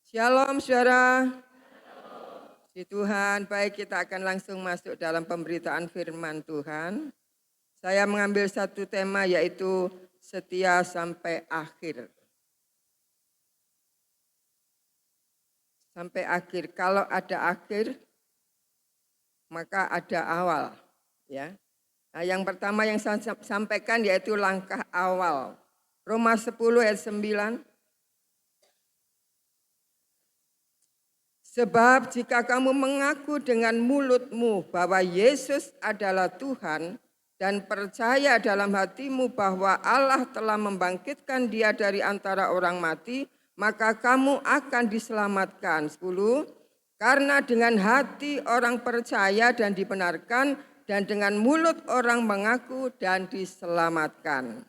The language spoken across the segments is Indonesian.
Shalom saudara. Di Tuhan, baik kita akan langsung masuk dalam pemberitaan firman Tuhan. Saya mengambil satu tema yaitu setia sampai akhir. Sampai akhir, kalau ada akhir, maka ada awal. Ya. Nah, yang pertama yang saya sampaikan yaitu langkah awal. Roma 10 ayat 9. Sebab jika kamu mengaku dengan mulutmu bahwa Yesus adalah Tuhan dan percaya dalam hatimu bahwa Allah telah membangkitkan dia dari antara orang mati, maka kamu akan diselamatkan. 10. Karena dengan hati orang percaya dan dibenarkan, dan dengan mulut orang mengaku dan diselamatkan.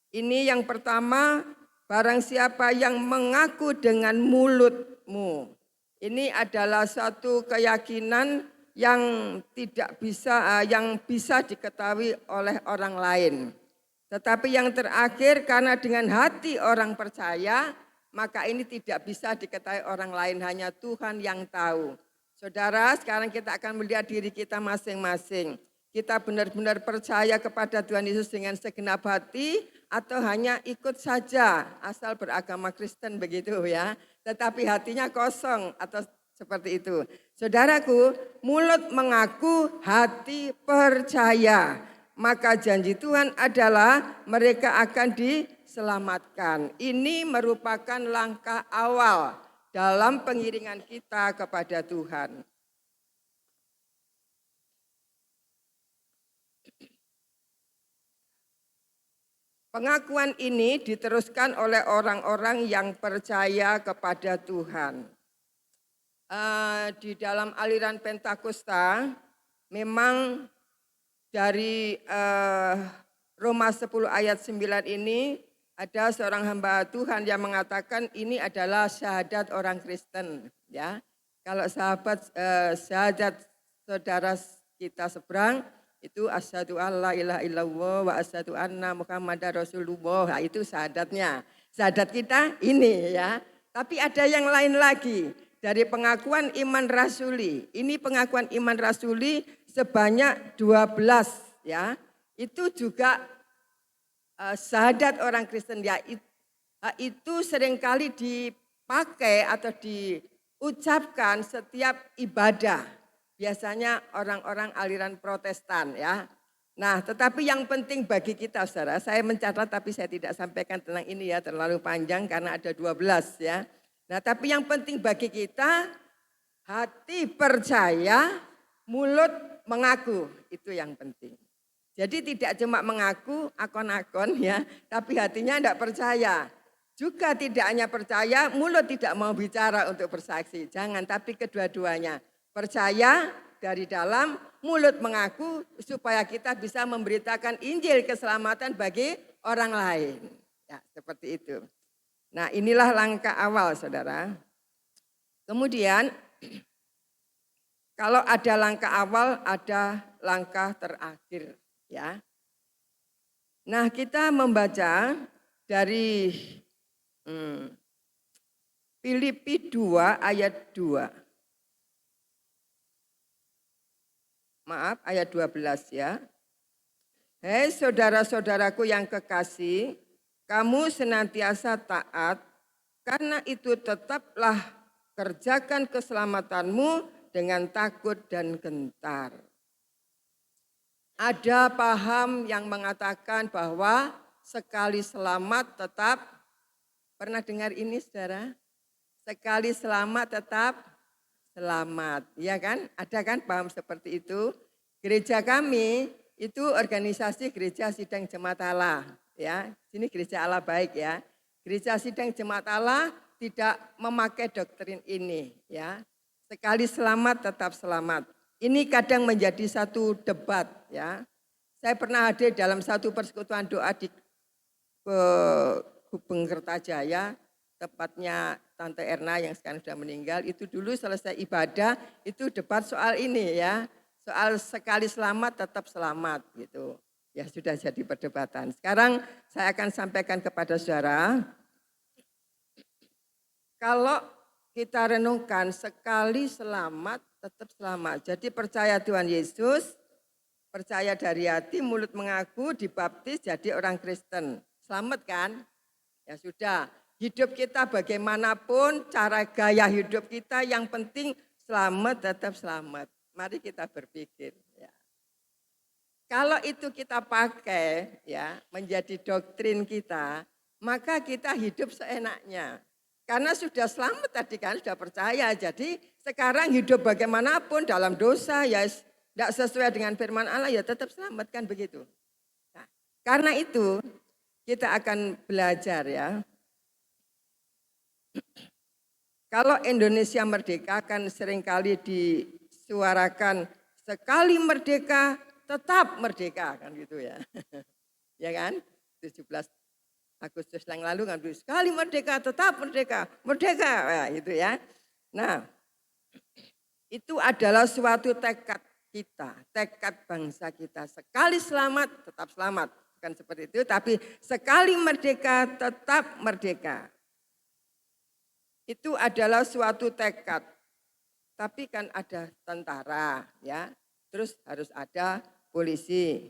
Ini yang pertama, barang siapa yang mengaku dengan mulutmu. Ini adalah satu keyakinan yang tidak bisa, yang bisa diketahui oleh orang lain. Tetapi yang terakhir, karena dengan hati orang percaya, maka ini tidak bisa diketahui orang lain, hanya Tuhan yang tahu. Saudara, sekarang kita akan melihat diri kita masing-masing. Kita benar-benar percaya kepada Tuhan Yesus dengan segenap hati atau hanya ikut saja asal beragama Kristen begitu ya. Tetapi hatinya kosong atau seperti itu. Saudaraku, mulut mengaku, hati percaya. Maka janji Tuhan adalah mereka akan diselamatkan. Ini merupakan langkah awal dalam pengiringan kita kepada Tuhan. Pengakuan ini diteruskan oleh orang-orang yang percaya kepada Tuhan. Di dalam aliran Pentakosta, memang dari Roma 10 ayat 9 ini, ada seorang hamba Tuhan yang mengatakan ini adalah syahadat orang Kristen. Ya, kalau syahadat saudara kita seberang, itu asyhadu alla ilaha illallah wa asyhadu anna muhammadar rasulullah. Nah, itu syahadatnya. Syahadat kita ini ya. Tapi ada yang lain lagi dari pengakuan iman rasuli. Ini pengakuan iman rasuli sebanyak 12 ya. Itu juga syahadat orang Kristen ya. Itu seringkali dipakai atau diucapkan setiap ibadah. Biasanya orang-orang aliran Protestan ya. Nah, tetapi yang penting bagi kita saudara, saya mencatat tapi saya tidak sampaikan tentang ini ya, terlalu panjang karena ada 12 ya. Nah, tapi yang penting bagi kita, hati percaya, mulut mengaku, itu yang penting. Jadi tidak cuma mengaku akon-akon ya, tapi hatinya tidak percaya. Juga tidak hanya percaya, mulut tidak mau bicara untuk bersaksi. Jangan, tapi kedua-duanya. Percaya dari dalam, mulut mengaku supaya kita bisa memberitakan Injil keselamatan bagi orang lain. Ya, seperti itu. Nah, inilah langkah awal, saudara. Kemudian, kalau ada langkah awal, ada langkah terakhir. Ya. Nah, kita membaca dari Filipi 2 ayat 2. Maaf, ayat 12 ya. Hei saudara-saudaraku yang kekasih, kamu senantiasa taat, karena itu tetaplah kerjakan keselamatanmu dengan takut dan gentar. Ada paham yang mengatakan bahwa sekali selamat tetap, pernah dengar ini saudara? Sekali selamat tetap selamat, ya kan? Ada kan paham seperti itu? Gereja kami itu organisasi Gereja Sidang Jemaat Allah, ya. Sini Gereja Allah Baik ya. Gereja Sidang Jemaat Allah tidak memakai doktrin ini, ya. Sekali selamat tetap selamat. Ini kadang menjadi satu debat, ya. Saya pernah hadir dalam satu persekutuan doa di Gubeng Kertajaya, tepatnya Tante Erna yang sekarang sudah meninggal, itu dulu selesai ibadah, itu debat soal ini ya, soal sekali selamat tetap selamat gitu. Ya sudah jadi perdebatan. Sekarang saya akan sampaikan kepada saudara, kalau kita renungkan, sekali selamat tetap selamat. Jadi percaya Tuhan Yesus, percaya dari hati, mulut mengaku, dibaptis jadi orang Kristen. Selamat kan? Ya sudah, hidup kita bagaimanapun, cara gaya hidup kita yang penting selamat tetap selamat. Mari kita berpikir. Ya. Kalau itu kita pakai ya menjadi doktrin kita, maka kita hidup seenaknya. Karena sudah selamat tadi kan, sudah percaya. Jadi sekarang hidup bagaimanapun dalam dosa ya tidak sesuai dengan firman Allah ya tetap selamat kan begitu. Nah, karena itu kita akan belajar ya. Kalau Indonesia merdeka kan seringkali disuarakan sekali merdeka tetap merdeka kan gitu ya. Ya kan? 17 Agustus yang lalu kan sekali merdeka tetap merdeka, merdeka ya, gitu ya. Nah, itu adalah suatu tekad kita, tekad bangsa kita. Sekali selamat tetap selamat, bukan seperti itu, tapi sekali merdeka tetap merdeka. Itu adalah suatu tekad. Tapi kan ada tentara ya, terus harus ada polisi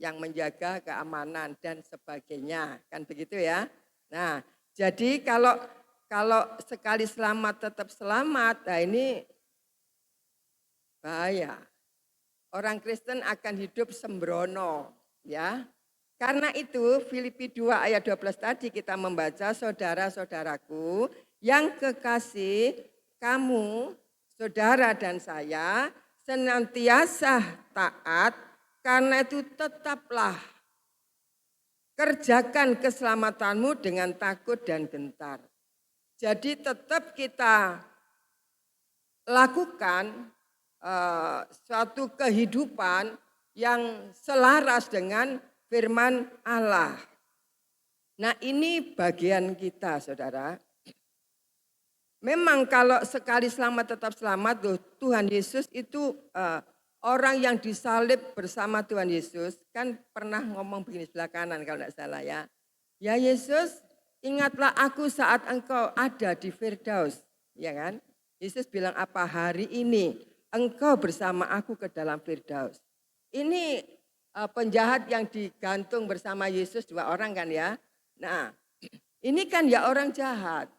yang menjaga keamanan dan sebagainya, kan begitu ya. Nah, jadi kalau sekali selamat tetap selamat, nah ini bahaya. Orang Kristen akan hidup sembrono, ya. Karena itu Filipi 2 ayat 12 tadi kita membaca, saudara-saudaraku yang kekasih, kamu, saudara dan saya senantiasa taat, karena itu tetaplah kerjakan keselamatanmu dengan takut dan gentar. Jadi tetap kita lakukan suatu kehidupan yang selaras dengan firman Allah. Nah ini bagian kita saudara. Memang kalau sekali selamat tetap selamat, Tuhan Yesus itu orang yang disalib bersama Tuhan Yesus kan pernah ngomong begini sebelah kanan kalau tidak salah ya. Ya Yesus, ingatlah aku saat engkau ada di Firdaus, ya kan? Yesus bilang apa? Hari ini engkau bersama aku ke dalam Firdaus. Ini penjahat yang digantung bersama Yesus 2 orang kan ya. Nah, ini kan ya orang jahat.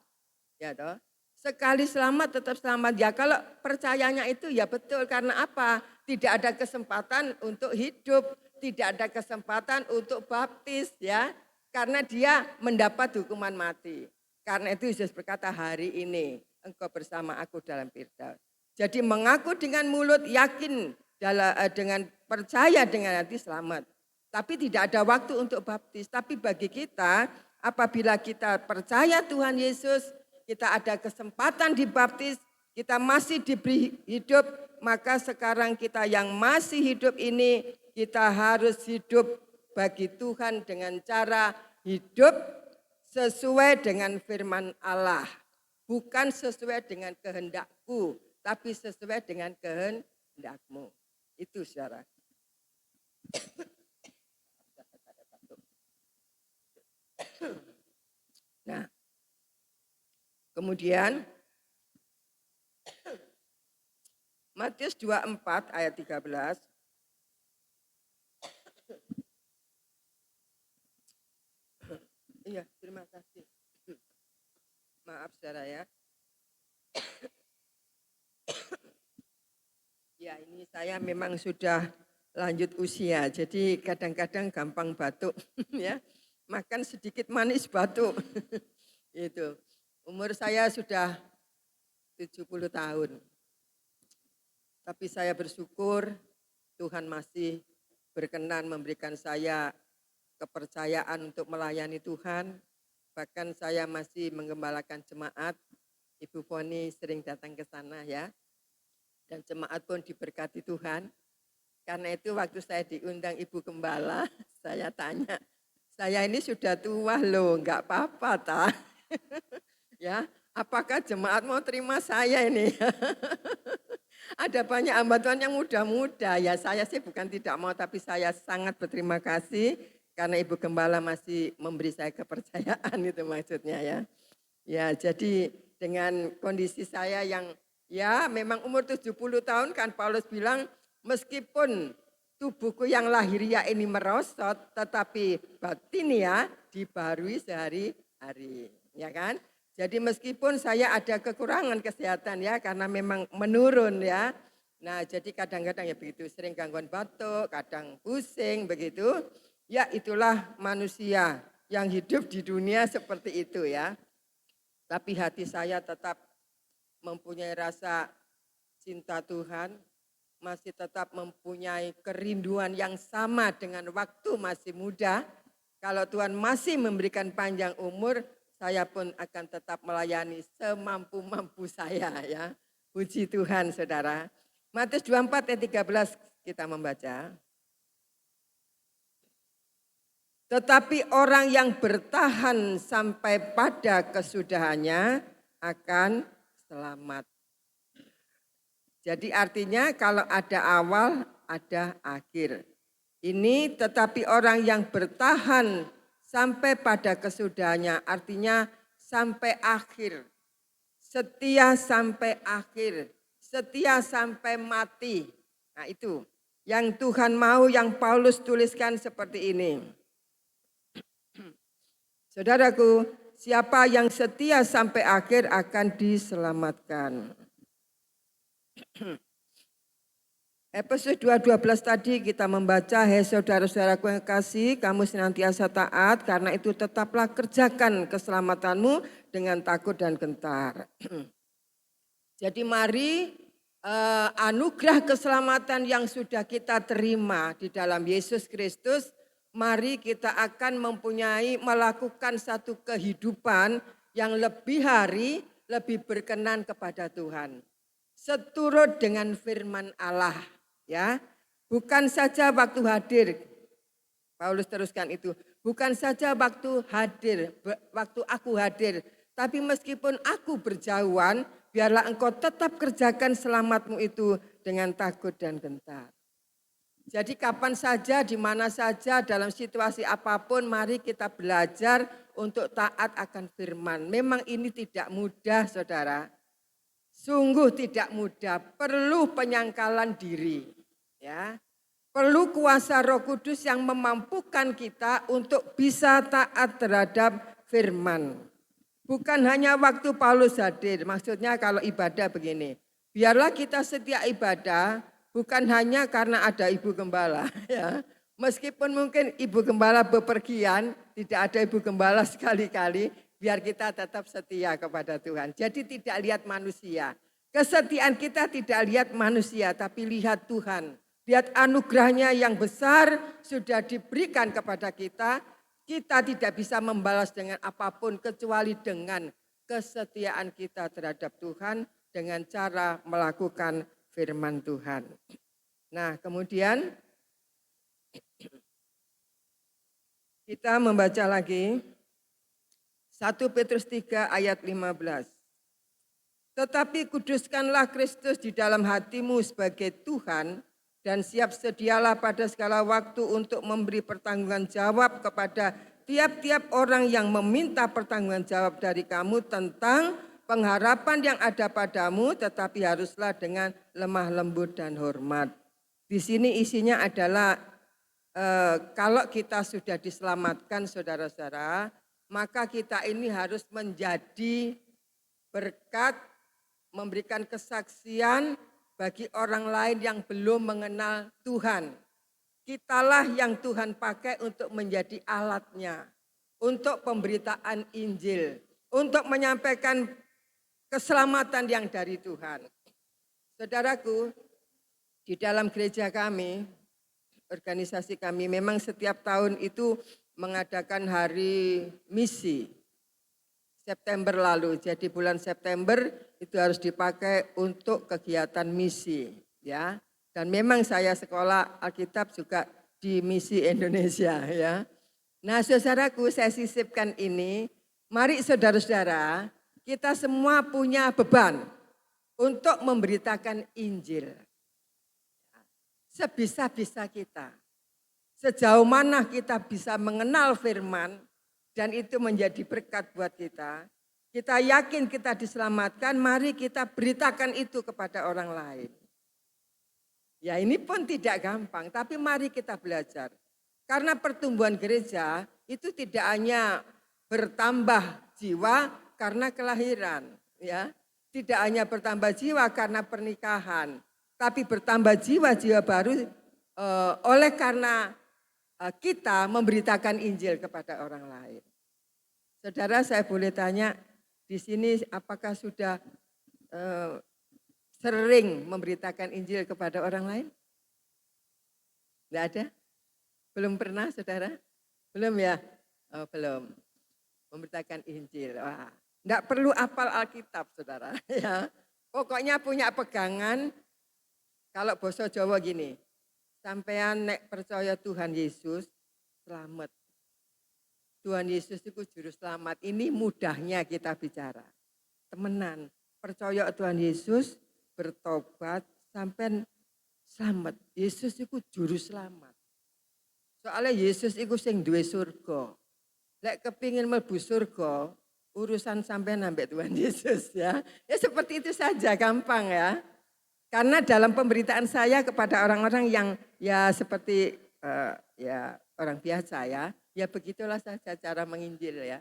Ya toh. Sekali selamat tetap selamat ya. Kalau percayanya itu ya betul, karena apa? Tidak ada kesempatan untuk hidup, tidak ada kesempatan untuk baptis ya. Karena dia mendapat hukuman mati. Karena itu Yesus berkata hari ini engkau bersama aku dalam Firdaus. Jadi mengaku dengan mulut, yakin dengan percaya dengan hati selamat. Tapi tidak ada waktu untuk baptis. Tapi bagi kita apabila kita percaya Tuhan Yesus, kita ada kesempatan dibaptis, kita masih diberi hidup, maka sekarang kita yang masih hidup ini, kita harus hidup bagi Tuhan dengan cara hidup sesuai dengan firman Allah. Bukan sesuai dengan kehendakku, tapi sesuai dengan kehendakmu. Itu saudara. Nah, kemudian Matius 24 ayat 13. Iya, terima kasih. Maaf saudara ya. Ya, ini saya memang sudah lanjut usia, jadi kadang-kadang gampang batuk ya. Makan sedikit manis batuk. Itu. Umur saya sudah 70 tahun. Tapi saya bersyukur Tuhan masih berkenan memberikan saya kepercayaan untuk melayani Tuhan. Bahkan saya masih menggembalakan jemaat. Ibu Foni sering datang ke sana ya. Dan jemaat pun diberkati Tuhan. Karena itu waktu saya diundang Ibu Gembala, saya tanya, saya ini sudah tua loh, enggak apa-apa ta. Ya, apakah jemaat mau terima saya ini? Ada banyak hamba Tuhan yang muda-muda, ya saya sih bukan tidak mau, tapi saya sangat berterima kasih karena Ibu Gembala masih memberi saya kepercayaan itu maksudnya ya. Ya, jadi dengan kondisi saya yang ya memang umur 70 tahun kan Paulus bilang meskipun tubuhku yang lahiriah ini merosot tetapi batinia dibarui sehari-hari, ya kan? Jadi meskipun saya ada kekurangan kesehatan ya karena memang menurun ya. Nah, jadi kadang-kadang ya begitu, sering gangguan batuk, kadang pusing begitu. Ya itulah manusia yang hidup di dunia seperti itu ya. Tapi hati saya tetap mempunyai rasa cinta Tuhan, masih tetap mempunyai kerinduan yang sama dengan waktu masih muda. Kalau Tuhan masih memberikan panjang umur, saya pun akan tetap melayani semampu-mampu saya ya. Puji Tuhan saudara. Matius 24 ayat 13 kita membaca. Tetapi orang yang bertahan sampai pada kesudahannya akan selamat. Jadi artinya kalau ada awal, ada akhir. Ini tetapi orang yang bertahan sampai pada kesudahannya, artinya sampai akhir. Setia sampai akhir, setia sampai mati. Nah itu yang Tuhan mau, yang Paulus tuliskan seperti ini. Saudaraku, siapa yang setia sampai akhir akan diselamatkan. Efesus 2:12 tadi kita membaca, hai saudara-saudaraku yang kasih, kamu senantiasa taat, karena itu tetaplah kerjakan keselamatanmu dengan takut dan gentar. Jadi mari anugerah keselamatan yang sudah kita terima di dalam Yesus Kristus, mari kita akan melakukan satu kehidupan yang lebih hari, lebih berkenan kepada Tuhan. Seturut dengan firman Allah. Ya, bukan saja waktu hadir, Paulus teruskan itu, bukan saja waktu hadir, waktu aku hadir, tapi meskipun aku berjauhan, biarlah engkau tetap kerjakan selamatmu itu dengan takut dan gentar. Jadi kapan saja, di mana saja, dalam situasi apapun, mari kita belajar untuk taat akan firman. Memang ini tidak mudah saudara. Sungguh tidak mudah, perlu penyangkalan diri, ya. Perlu kuasa Roh Kudus yang memampukan kita untuk bisa taat terhadap firman. Bukan hanya waktu Paulus hadir, maksudnya kalau ibadah begini. Biarlah kita setiap ibadah bukan hanya karena ada ibu gembala, ya. Meskipun mungkin ibu gembala bepergian, tidak ada ibu gembala sekali-kali, biar kita tetap setia kepada Tuhan. Jadi tidak lihat manusia. Kesetiaan kita tidak lihat manusia, tapi lihat Tuhan. Lihat anugerahnya yang besar sudah diberikan kepada kita. Kita tidak bisa membalas dengan apapun kecuali dengan kesetiaan kita terhadap Tuhan dengan cara melakukan firman Tuhan. Nah, kemudian kita membaca lagi 1 Petrus 3 ayat 15. Tetapi kuduskanlah Kristus di dalam hatimu sebagai Tuhan dan siap sedialah pada segala waktu untuk memberi pertanggungan jawab kepada tiap-tiap orang yang meminta pertanggungan jawab dari kamu tentang pengharapan yang ada padamu, tetapi haruslah dengan lemah lembut dan hormat. Di sini isinya adalah kalau kita sudah diselamatkan saudara-saudara, maka kita ini harus menjadi berkat, memberikan kesaksian bagi orang lain yang belum mengenal Tuhan. Kitalah yang Tuhan pakai untuk menjadi alatnya, untuk pemberitaan Injil, untuk menyampaikan keselamatan yang dari Tuhan. Saudaraku, di dalam gereja kami, organisasi kami memang setiap tahun itu mengadakan hari misi September lalu. Jadi bulan September itu harus dipakai untuk kegiatan misi, ya. Dan memang saya sekolah Alkitab juga di misi Indonesia, ya. Nah, saudaraku, saya sisipkan ini. Mari saudara-saudara, kita semua punya beban untuk memberitakan Injil. Sebisa-bisa kita. Sejauh mana kita bisa mengenal firman dan itu menjadi berkat buat kita. Kita yakin kita diselamatkan, mari kita beritakan itu kepada orang lain. Ya ini pun tidak gampang, tapi mari kita belajar. Karena pertumbuhan gereja itu tidak hanya bertambah jiwa karena kelahiran, ya. Tidak hanya bertambah jiwa karena pernikahan, tapi bertambah jiwa-jiwa baru oleh karena kita memberitakan Injil kepada orang lain. Saudara, saya boleh tanya, di sini apakah sudah sering memberitakan Injil kepada orang lain? Tidak ada? Belum pernah, saudara? Belum ya? Oh, belum. Memberitakan Injil. Wah, tidak perlu hafal Alkitab, saudara. Ya, pokoknya punya pegangan. Kalau bahasa Jawa gini, sampean nek percaya Tuhan Yesus, selamat. Tuhan Yesus itu juru selamat. Ini mudahnya kita bicara. Temenan, percaya Tuhan Yesus, bertobat, sampai selamat. Yesus itu juru selamat. Soalnya Yesus itu sing duwe surga. Lek kepingin mlebu surga, urusan sampai nambah Tuhan Yesus ya. Ya seperti itu saja, gampang ya. Karena dalam pemberitaan saya kepada orang-orang yang ya seperti ya orang biasa ya begitulah saja cara menginjil ya.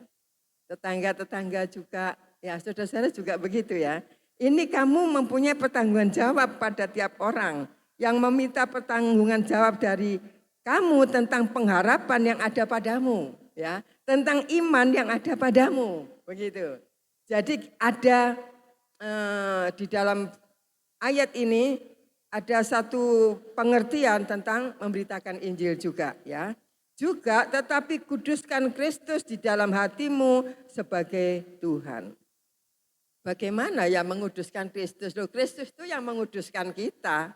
Tetangga-tetangga juga, ya saudara-saudara juga begitu ya. Ini kamu mempunyai pertanggungan jawab pada tiap orang yang meminta pertanggungan jawab dari kamu tentang pengharapan yang ada padamu, ya, tentang iman yang ada padamu, begitu. Jadi ada di dalam ayat ini ada satu pengertian tentang memberitakan Injil juga, ya. Juga tetapi kuduskan Kristus di dalam hatimu sebagai Tuhan. Bagaimana ya menguduskan Kristus? Loh, Kristus itu yang menguduskan kita.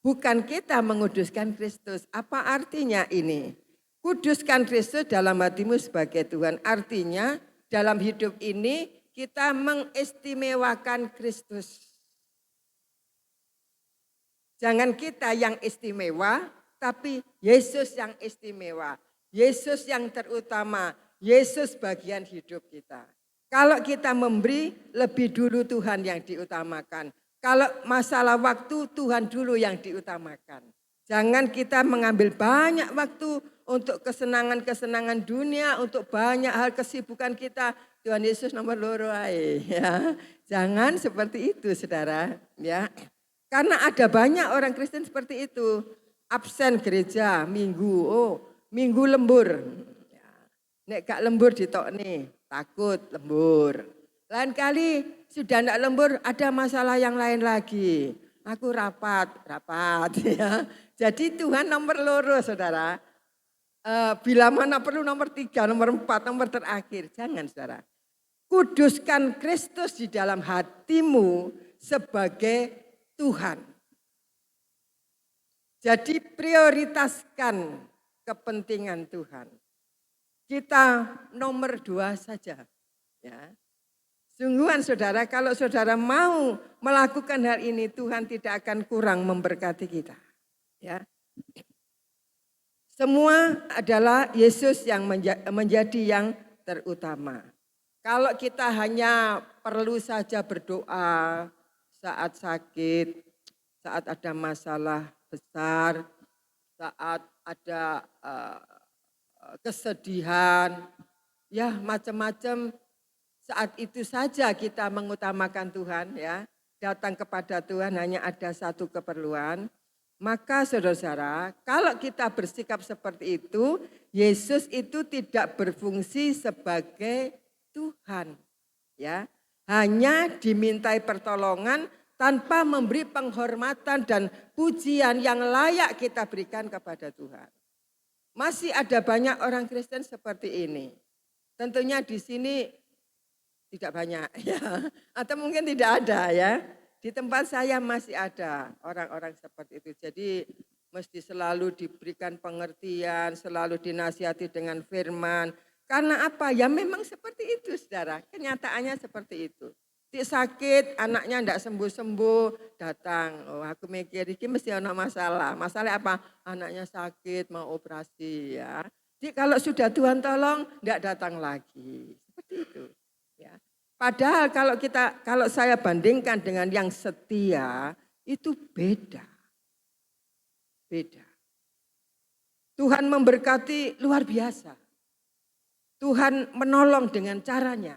Bukan kita menguduskan Kristus. Apa artinya ini? Kuduskan Kristus dalam hatimu sebagai Tuhan. Artinya dalam hidup ini kita mengistimewakan Kristus. Jangan kita yang istimewa, tapi Yesus yang istimewa. Yesus yang terutama. Yesus bagian hidup kita. Kalau kita memberi, lebih dulu Tuhan yang diutamakan. Kalau masalah waktu, Tuhan dulu yang diutamakan. Jangan kita mengambil banyak waktu untuk kesenangan-kesenangan dunia, untuk banyak hal kesibukan kita. Tuhan Yesus nomor loro ae, ya. Jangan seperti itu, saudara. Ya. Karena ada banyak orang Kristen seperti itu. Absen gereja, minggu, minggu lembur. Nek gak lembur ditokne, takut lembur. Lain kali sudah tidak lembur, ada masalah yang lain lagi. Aku rapat ya. Jadi Tuhan nomor loro, saudara. Bila mana perlu nomor 3, nomor 4, nomor terakhir. Jangan, saudara. Kuduskan Kristus di dalam hatimu sebagai Tuhan. Jadi prioritaskan kepentingan Tuhan. Kita nomor 2 saja. Ya. Sungguhan saudara, kalau saudara mau melakukan hal ini, Tuhan tidak akan kurang memberkati kita. Ya. Semua adalah Yesus yang menjadi yang terutama. Kalau kita hanya perlu saja berdoa saat sakit, saat ada masalah besar, saat ada kesedihan, ya macam-macam. Saat itu saja kita mengutamakan Tuhan, ya, datang kepada Tuhan hanya ada satu keperluan. Maka saudara-saudara, kalau kita bersikap seperti itu, Yesus itu tidak berfungsi sebagai Tuhan, ya. Hanya dimintai pertolongan tanpa memberi penghormatan dan pujian yang layak kita berikan kepada Tuhan. Masih ada banyak orang Kristen seperti ini. Tentunya di sini tidak banyak ya, atau mungkin tidak ada ya. Di tempat saya masih ada orang-orang seperti itu. Jadi mesti selalu diberikan pengertian, selalu dinasihati dengan firman. Karena apa? Ya memang seperti itu, saudara. Kenyataannya seperti itu. Sakit, anaknya tidak sembuh-sembuh, datang. Oh, aku mikir ini mesti ada masalah. Masalah apa? Anaknya sakit, mau operasi ya. Jadi kalau sudah Tuhan tolong, tidak datang lagi. Seperti itu. Ya. Padahal kalau saya bandingkan dengan yang setia, itu beda. Beda. Tuhan memberkati luar biasa. Tuhan menolong dengan caranya.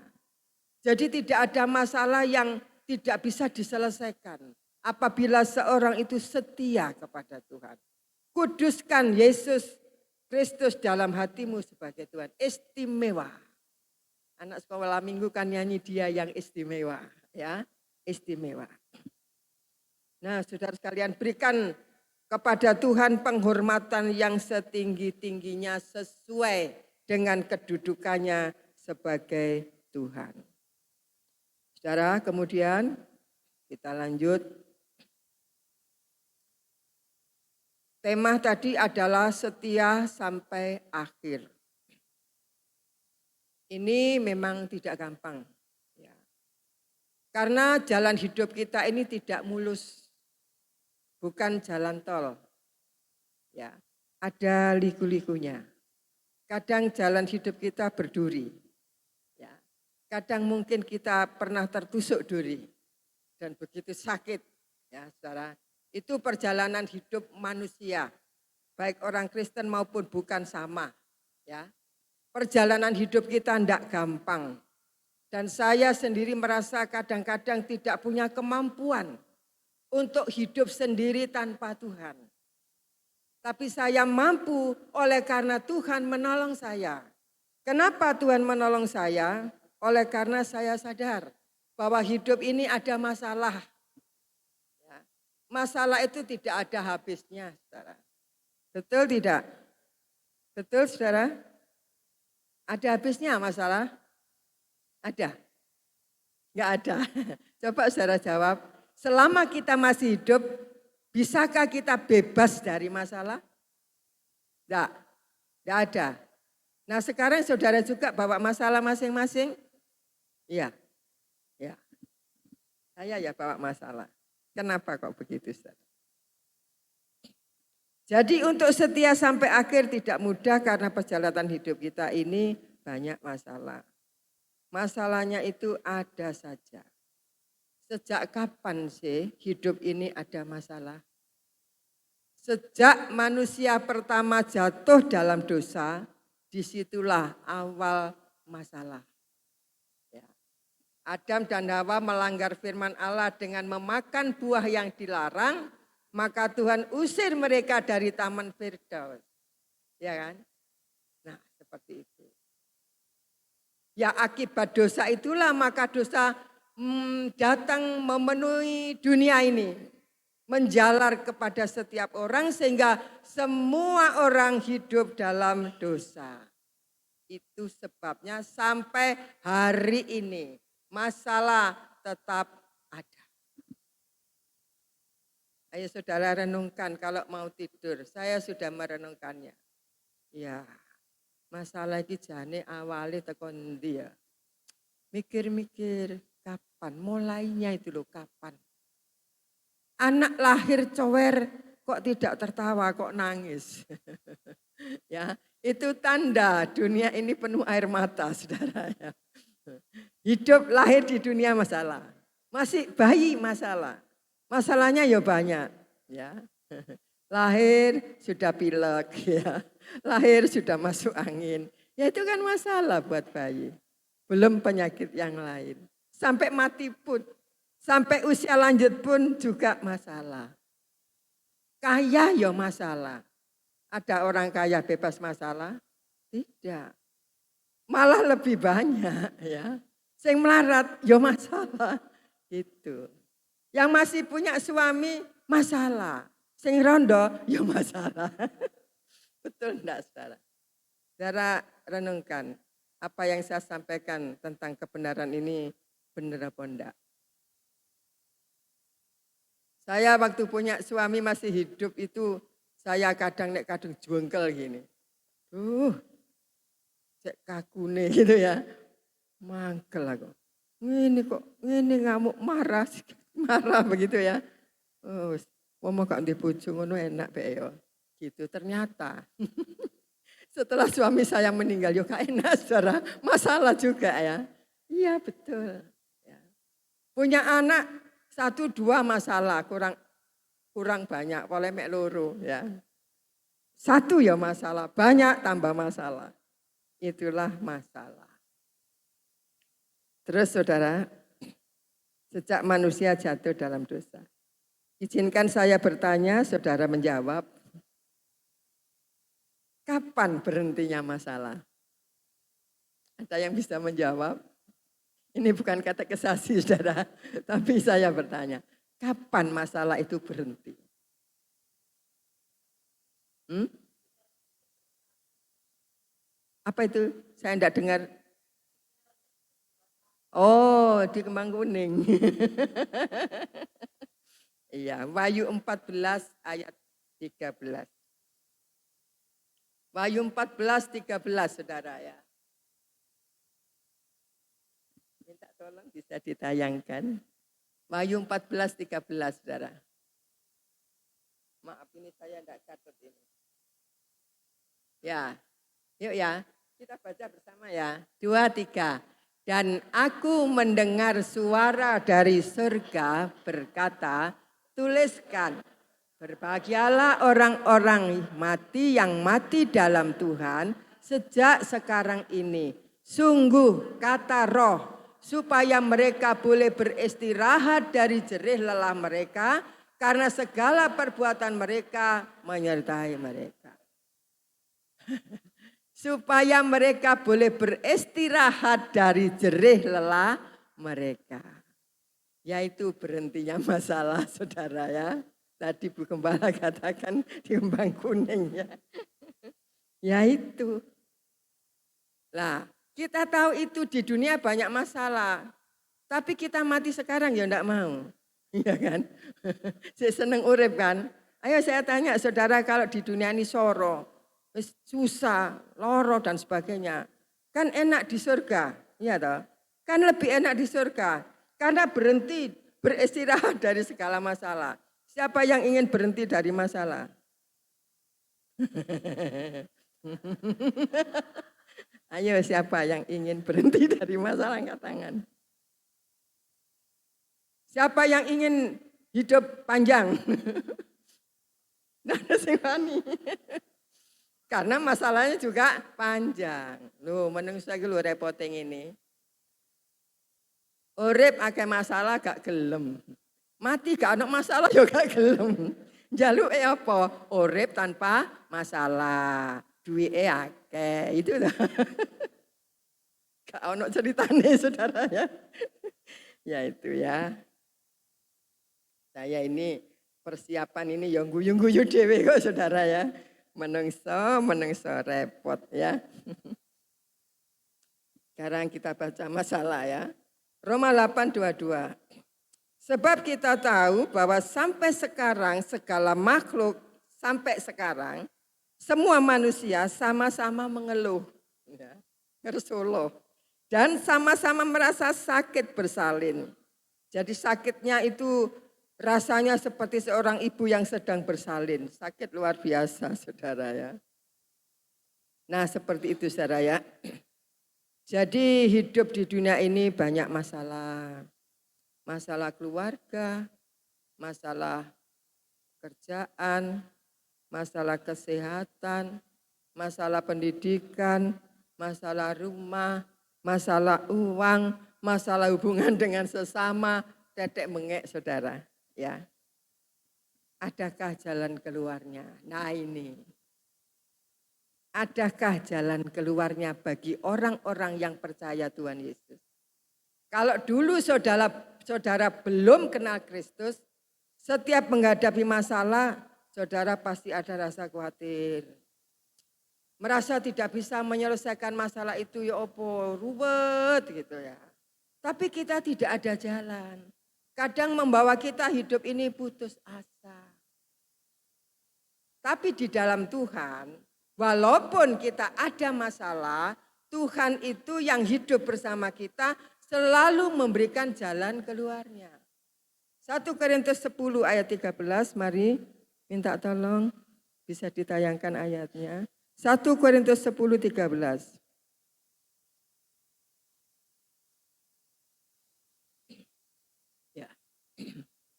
Jadi tidak ada masalah yang tidak bisa diselesaikan apabila seorang itu setia kepada Tuhan. Kuduskan Yesus Kristus dalam hatimu sebagai Tuhan. Istimewa. Anak sekolah minggu kan nyanyi dia yang istimewa. Ya, istimewa. Nah, saudara sekalian, berikan kepada Tuhan penghormatan yang setinggi-tingginya sesuai dengan kedudukannya sebagai Tuhan. Saudara, kemudian kita lanjut. Tema tadi adalah setia sampai akhir. Ini memang tidak gampang. Ya. Karena jalan hidup kita ini tidak mulus. Bukan jalan tol. Ya, ada liku-likunya. Kadang jalan hidup kita berduri. Ya. Kadang mungkin kita pernah tertusuk duri. Dan begitu sakit. Ya, saudara. Itu perjalanan hidup manusia. Baik orang Kristen maupun bukan sama. Ya. Perjalanan hidup kita tidak gampang. Dan saya sendiri merasa kadang-kadang tidak punya kemampuan untuk hidup sendiri tanpa Tuhan. Tapi saya mampu oleh karena Tuhan menolong saya. Kenapa Tuhan menolong saya? Oleh karena saya sadar bahwa hidup ini ada masalah. Masalah itu tidak ada habisnya, saudara. Betul tidak? Betul, saudara? Ada habisnya masalah? Ada? Enggak ada. Coba saudara jawab. Selama kita masih hidup, bisakah kita bebas dari masalah? Enggak. Enggak ada. Nah sekarang saudara juga bawa masalah masing-masing? Iya. Ya. Saya ya bawa masalah. Kenapa kok begitu, Ustaz? Jadi untuk setia sampai akhir tidak mudah karena perjalanan hidup kita ini banyak masalah. Masalahnya itu ada saja. Sejak kapan sih hidup ini ada masalah? Sejak manusia pertama jatuh dalam dosa, disitulah awal masalah. Adam dan Hawa melanggar firman Allah dengan memakan buah yang dilarang, maka Tuhan usir mereka dari Taman Firdaus. Ya kan? Nah, seperti itu. Ya akibat dosa itulah maka dosa datang memenuhi dunia ini. Menjalar kepada setiap orang sehingga semua orang hidup dalam dosa. Itu sebabnya sampai hari ini masalah tetap ada. Ayo saudara renungkan kalau mau tidur. Saya sudah merenungkannya. Ya, masalah ini jane awalnya tekon dia. Mikir-mikir kapan, mulainya itu loh kapan. Anak lahir cower kok tidak tertawa, kok nangis. Ya, itu tanda dunia ini penuh air mata, saudara. Hidup lahir di dunia masalah. Masih bayi masalah. Masalahnya ya banyak. Ya. Lahir sudah pilek. Ya. Lahir sudah masuk angin. Ya itu kan masalah buat bayi. Belum penyakit yang lain. Sampai mati pun. Sampai usia lanjut pun juga masalah. Kaya ya masalah. Ada orang kaya bebas masalah? Tidak. Malah lebih banyak ya. Sing melarat ya masalah gitu. Yang masih punya suami masalah. Sing rondo ya masalah. Betul enggak saudara? Saudara renungkan apa yang saya sampaikan tentang kebenaran ini benar apa enggak? Saya waktu punya suami masih hidup itu saya kadang jengkel gini. Cek kakune gitu ya. Mangkel aku. Ini ngamuk marah begitu ya. Oh, mau gak dibojo ngono enak bae ya. Gitu ternyata. Setelah suami saya meninggal yo gak enak saudara. Masalah juga ya. Iya betul. Punya anak 1-2 masalah, kurang banyak, polemek loro ya. 1 ya masalah, banyak tambah masalah. Itulah masalah. Terus saudara, sejak manusia jatuh dalam dosa. Izinkan saya bertanya, saudara menjawab. Kapan berhentinya masalah? Ada yang bisa menjawab? Ini bukan katekisasi saudara, tapi saya bertanya. Kapan masalah itu berhenti? Apa itu? Saya tidak dengar. Oh, di Kembang Kuning. Iya, Wahyu 14 ayat 13. Wahyu 14:13 saudara ya. Minta tolong bisa ditayangkan. Wahyu 14:13 saudara. Maaf ini saya tidak catat ini. Ya, yuk ya, kita baca bersama ya. 2, 3. Dan aku mendengar suara dari surga berkata, tuliskan. Berbahagialah orang-orang mati yang mati dalam Tuhan sejak sekarang ini. Sungguh kata roh supaya mereka boleh beristirahat dari jerih lelah mereka karena segala perbuatan mereka menyertai mereka. Supaya mereka boleh beristirahat dari jerih lelah mereka. Yaitu berhentinya masalah saudara ya. Tadi Bu Gembala katakan di Kembang Kuning ya. Ya itu. Lah, kita tahu itu di dunia banyak masalah. Tapi kita mati sekarang ya enggak mau. Iya kan? Saya seneng urip kan. Ayo saya tanya saudara kalau di dunia ini soro, susah, loro dan sebagainya. Kan enak di surga, iya toh? Kan lebih enak di surga. Karena berhenti beristirahat dari segala masalah. Siapa yang ingin berhenti dari masalah? Ayo siapa yang ingin berhenti dari masalah angkat tangan? Siapa yang ingin hidup panjang? Nah, sing wani. Karena masalahnya juga panjang. Loh, menungso iki lho repote ngene. Urip akeh masalah gak gelem. Mati gak ada masalah ya gak gelem. Jaluke apa? Urip tanpa masalah. Duwike akeh. Itu dah. Gak ono ceritane saudara ya. Ya itu ya. Saya ini persiapan ini yang guyu-guyu dhewe kok saudara ya. Menungso repot ya. Sekarang kita baca masalah ya. Roma 8:22. Sebab kita tahu bahwa sampai sekarang segala makhluk sampai sekarang semua manusia sama-sama mengeluh, ya, ngersuluh, dan sama-sama merasa sakit bersalin. Jadi sakitnya itu rasanya seperti seorang ibu yang sedang bersalin, sakit luar biasa, saudara ya. Nah seperti itu saudara ya. Jadi hidup di dunia ini banyak masalah. Masalah keluarga, masalah kerjaan, masalah kesehatan, masalah pendidikan, masalah rumah, masalah uang, masalah hubungan dengan sesama, tetek mengek saudara. Ya, adakah jalan keluarnya? Nah ini, adakah jalan keluarnya bagi orang-orang yang percaya Tuhan Yesus? Kalau dulu saudara belum kenal Kristus, setiap menghadapi masalah, saudara pasti ada rasa khawatir. Merasa tidak bisa menyelesaikan masalah itu ya opo, ruwet gitu ya. Tapi kita tidak ada jalan. Kadang membawa kita hidup ini putus asa. Tapi di dalam Tuhan, walaupun kita ada masalah, Tuhan itu yang hidup bersama kita selalu memberikan jalan keluarnya. 1 Korintus 10 ayat 13, mari minta tolong bisa ditayangkan ayatnya. 1 Korintus 10, 13.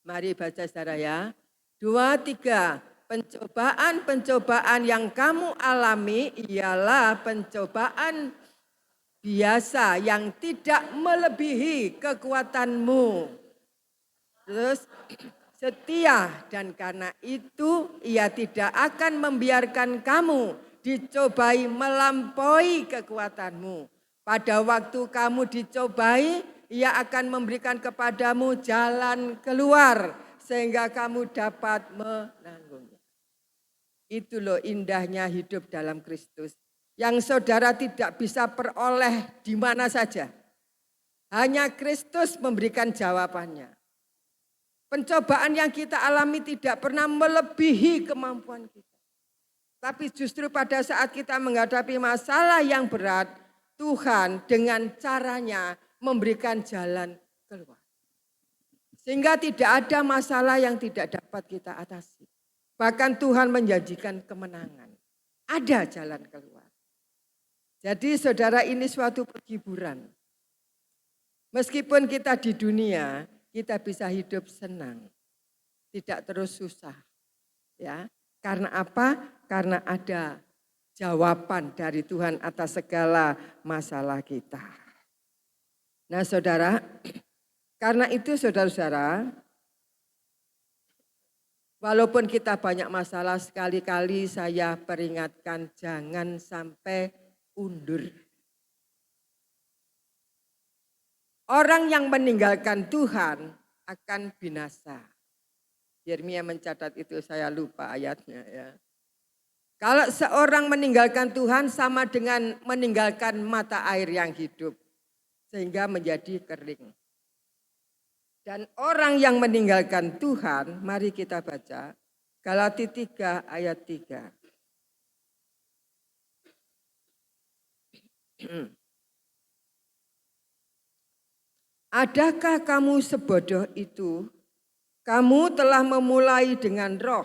Mari baca saudara ya. 2, 3. Pencobaan-pencobaan yang kamu alami ialah pencobaan biasa yang tidak melebihi kekuatanmu. Terus setia, dan karena itu ia tidak akan membiarkan kamu dicobai melampaui kekuatanmu. Pada waktu kamu dicobai, ia akan memberikan kepadamu jalan keluar sehingga kamu dapat menanggungnya. Itu loh indahnya hidup dalam Kristus. Yang saudara tidak bisa peroleh di mana saja. Hanya Kristus memberikan jawabannya. Pencobaan yang kita alami tidak pernah melebihi kemampuan kita. Tapi justru pada saat kita menghadapi masalah yang berat, Tuhan dengan caranya memberikan jalan keluar. Sehingga tidak ada masalah yang tidak dapat kita atasi. Bahkan Tuhan menjanjikan kemenangan. Ada jalan keluar. Jadi saudara, ini suatu penghiburan. Meskipun kita di dunia, kita bisa hidup senang. Tidak terus susah. Ya, karena apa? Karena ada jawaban dari Tuhan atas segala masalah kita. Nah saudara, karena itu saudara-saudara, walaupun kita banyak masalah, sekali-kali saya peringatkan jangan sampai undur. Orang yang meninggalkan Tuhan akan binasa. Yeremia mencatat itu, saya lupa ayatnya ya. Kalau seorang meninggalkan Tuhan sama dengan meninggalkan mata air yang hidup. Sehingga menjadi kering. Dan orang yang meninggalkan Tuhan, mari kita baca Galatia 3 ayat 3. Adakah kamu sebodoh itu? Kamu telah memulai dengan roh.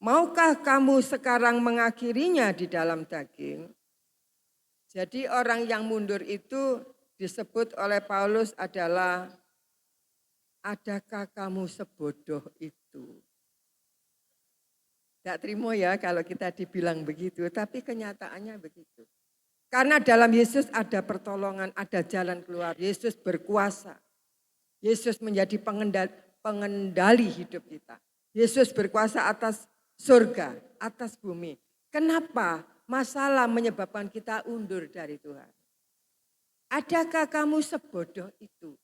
Maukah kamu sekarang mengakhirinya di dalam daging? Jadi orang yang mundur itu disebut oleh Paulus adalah, adakah kamu sebodoh itu? Tidak terima ya kalau kita dibilang begitu, tapi kenyataannya begitu. Karena dalam Yesus ada pertolongan, ada jalan keluar. Yesus berkuasa. Yesus menjadi pengendali hidup kita. Yesus berkuasa atas surga, atas bumi. Kenapa masalah menyebabkan kita undur dari Tuhan? Adakah kamu sebodoh itu?